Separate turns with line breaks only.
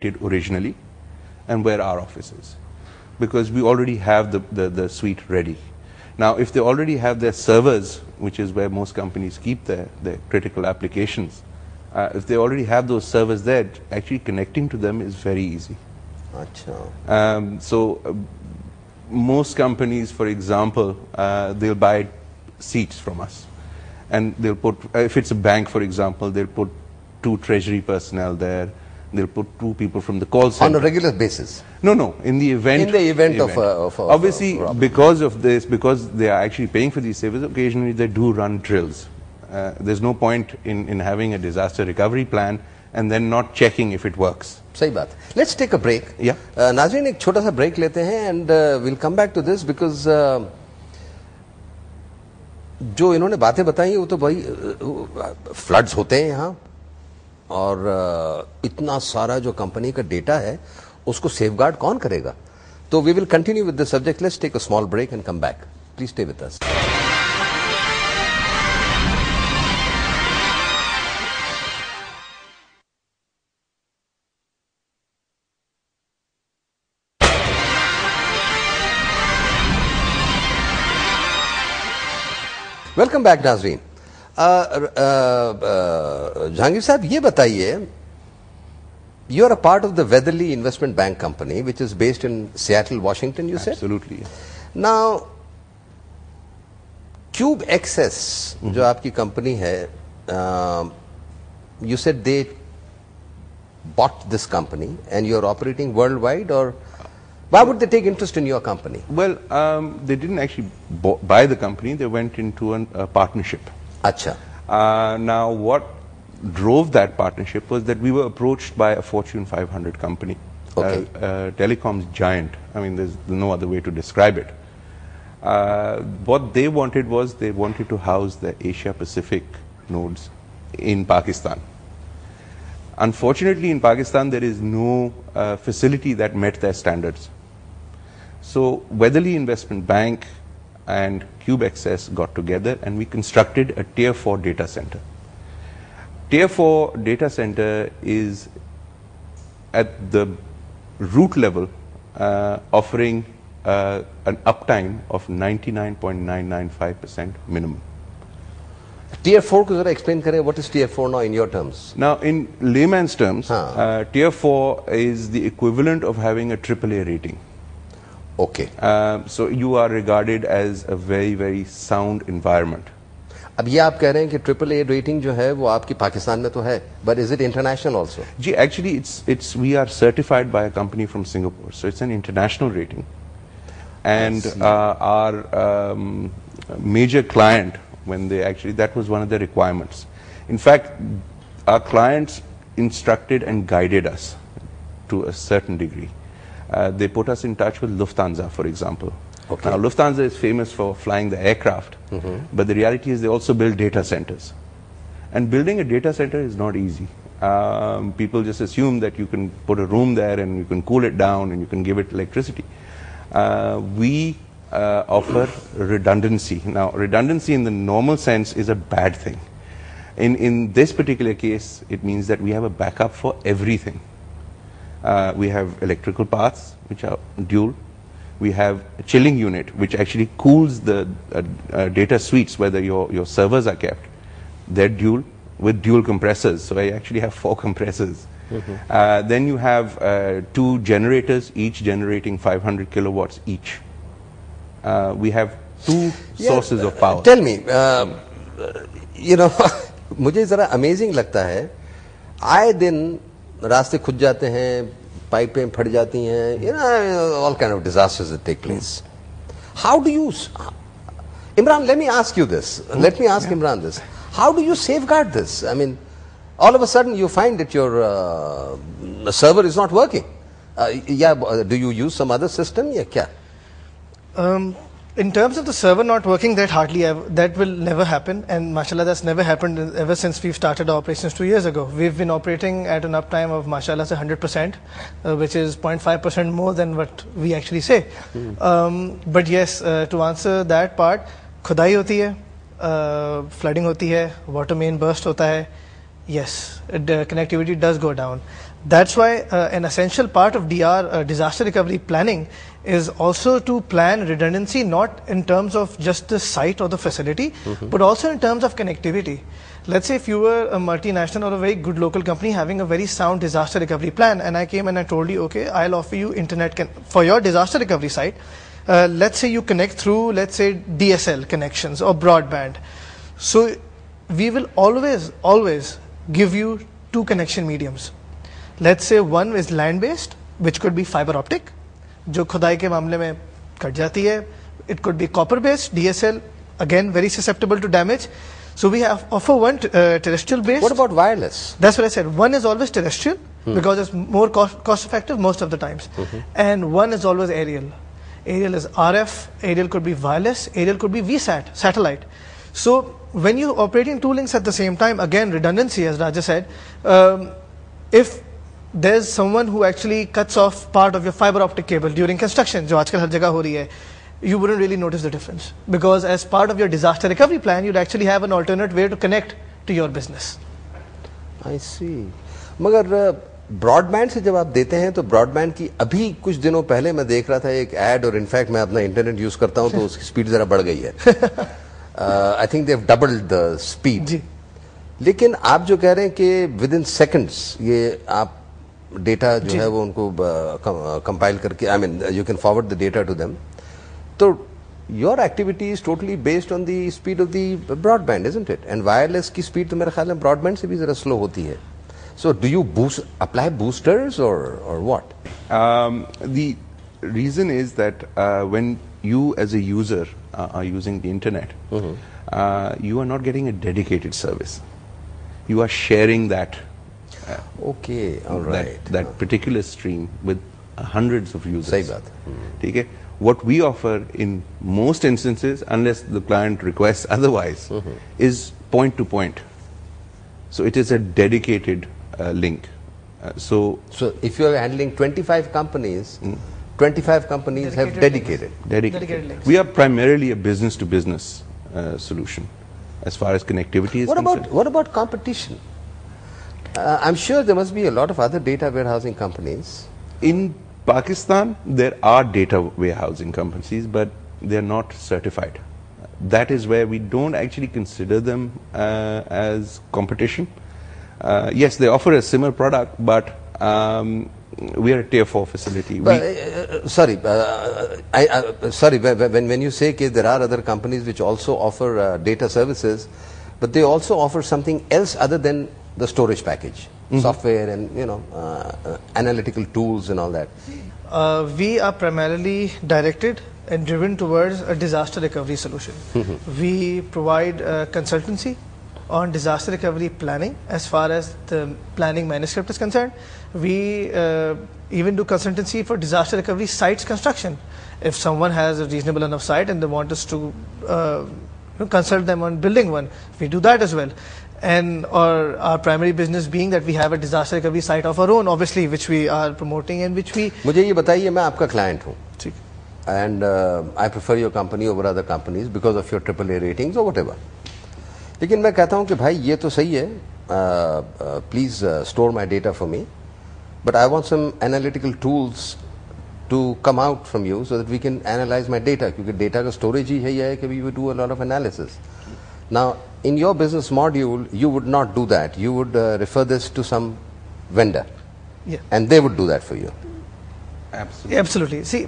did originally and where our office is, because we already have the suite ready. Now, if they already have their servers, which is where most companies keep their critical applications, if they already have those servers there, actually connecting to them is very easy. Most companies, for example, they'll buy seats from us, and they'll put, if it's a bank, for example, they'll put 2 treasury personnel there. They'll put 2 people from the call center.
On a regular basis?
No, in the event.
In the event of
obviously, because of this, because they are actually paying for these services, occasionally they do run drills. There's no point in having a disaster recovery plan and then not checking if it works.
सही बात. Let's take a break.
Yeah.
नाज़रीन एक छोटा सा break लेते हैं and we'll come back to this because जो इन्होंने बातें बताई वो तो भाई floods होते हैं यहाँ और इतना सारा जो कंपनी का डेटा है उसको सेफगार्ड कौन करेगा? तो we will continue with the subject. Let's take a small break and come back. Please stay with us. Welcome back नाज़रीन. जहांगीर साहब ये बताइए, you are a part of the Weatherly Investment Bank Company which is based in Seattle, Washington, you said?
Absolutely.
Now CubeXS जो आपकी company है, you said they bought this company and you are operating worldwide, or why would they take interest in your company?
Well, they didn't actually buy the company. They went into a partnership.
Acha.
Now, what drove that partnership was that we were approached by a Fortune 500 company,
okay,
telecoms giant. I mean, there's no other way to describe it. What they wanted was they wanted to house the Asia Pacific nodes in Pakistan. Unfortunately, in Pakistan, there is no facility that met their standards. So Weatherly Investment Bank and CubeXS got together and we constructed a Tier 4 data center. Tier 4 data center is at the root level offering an uptime of 99.995% minimum.
Tier 4 को जरा explain करें, what is Tier 4 now in your terms?
Now, in layman's terms, Tier 4 is the equivalent of having a AAA rating.
Okay.
So you are regarded as a very, very sound environment.
अब ये आप कह रहे हैं कि AAA rating जो है वो आपकी पाकिस्तान में तो है, but is it international also?
Gee, actually, we are certified by a company from Singapore, so it's an international rating. And our major client, when they actually, that was one of the requirements. In fact, our clients instructed and guided us to a certain degree. They put us in touch with Lufthansa, for example.
Okay.
Now, Lufthansa is famous for flying the aircraft, but the reality is they also build data centers. And building a data center is not easy. People just assume that you can put a room there and you can cool it down and you can give it electricity. We offer redundancy. Now, redundancy in the normal sense is a bad thing. In this particular case, it means that we have a backup for everything. We have electrical paths, which are dual. We have a chilling unit, which actually cools the data suites, whether your servers are kept. They're dual, with dual compressors. So I actually have 4 compressors. Then you have 2 generators, each generating 500 kilowatts each. We have 2 sources of power.
Tell me, you know, मुझे जरा amazing लगता है, आए दिन रास्ते खुद जाते हैं, पाइपें फट जाती हैं, you know, all kind of disasters that take place. How do you, Imran, let me ask you this. Let me ask Imran this. How do you safeguard this? I mean, all of a sudden you find that your server is not working. Do you use some other system? Yeah, kya?
In terms of the server not working, that will never happen, and mashallah that's never happened ever since we've started our operations 2 years ago. We've been operating at an uptime of mashallah 100%, which is 0.5% more than what we actually say. But yes, to answer that part, khudai hoti hai, flooding hoti hai, water main burst hota hai, yes, the connectivity does go down. That's why an essential part of DR, disaster recovery planning, is also to plan redundancy not in terms of just the site or the facility, but also in terms of connectivity. Let's say if you were a multinational or a very good local company having a very sound disaster recovery plan, and I came and I told you, okay, I'll offer you internet for your disaster recovery site. Let's say you connect through, let's say, DSL connections or broadband. So we will always give you two connection mediums. Let's say one is land-based, which could be fiber optic, जो खुदाई के मामले में cut जाती है. It could be copper-based, DSL, again very susceptible to damage. So we offer one terrestrial-based.
What about wireless?
That's what I said. One is always terrestrial because it's more cost-effective most of the times, and one is always aerial. Aerial is RF. Aerial could be wireless. Aerial could be VSAT, satellite. So when you operating two links at the same time, again redundancy, as Raja said. If there's someone who actually cuts off part of your fiber optic cable during construction, जो आजकल हर जगह हो रही है, you wouldn't really notice the difference, because as part of your disaster recovery plan, you'd actually have an alternate way to connect to your business.
I see. मगर broadband से जब आप देते हैं तो ब्रॉडबैंड की अभी कुछ दिनों पहले मैं देख रहा था एक एड, और इनफैक्ट मैं अपना इंटरनेट यूज करता हूं तो उसकी स्पीड जरा बढ़ गई है. I think they have doubled the speed. लेकिन आप जो कह रहे हैं कि विद इन सेकंड्स ये आप डेटा जो है वो उनको कंपाइल करके, I mean you can forward the data to them, तो your activity is totally based on the speed of the broadband, isn't it? And wireless की स्पीड तो मेरे ख्याल में ब्रॉडबैंड से भी जरा स्लो होती है. So do you apply boosters or what?
The reason is that when you as a user are using the internet, you are not getting a dedicated service. You are sharing that.
Okay, all right.
That particular stream with hundreds of users.
सही बात.
Okay. What we offer in most instances, unless the client requests otherwise, is point to point. So it is a dedicated link. So
if you are handling 25 companies, 25 companies have dedicated
links.
We are primarily a business to business solution as far as connectivity is concerned.
What about competition? I'm sure there must be a lot of other data warehousing companies.
In Pakistan, there are data warehousing companies, but they are not certified. That is where we don't actually consider them as competition. Yes, they offer a similar product, but we are a tier 4 facility.
Sorry, when you say that there are other companies which also offer data services, but they also offer something else other than the storage package, software and analytical tools and all that.
We are primarily directed and driven towards a disaster recovery solution. We provide consultancy on disaster recovery planning as far as the planning manuscript is concerned. We even do consultancy for disaster recovery sites construction. If someone has a reasonable enough site and they want us to consult them on building one, we do that as well. And our primary business being that we have a disaster recovery site of our own, obviously, which we are promoting and which we...
मुझे ये बताइए, मैं आपका client हूँ.
ठीक.
And I prefer your company over other companies because of your AAA ratings or whatever. लेकिन मैं कहता हूं कि भाई ये तो सही है, please store my data for me, but I want some analytical tools to come out from you so that we can analyse my data, क्योंकि डेटा का स्टोरेज ही है कि we will do a lot of analysis. Now in your business module you would not do that, you would refer this to some vendor, and they would do that for you.
Absolutely.
See,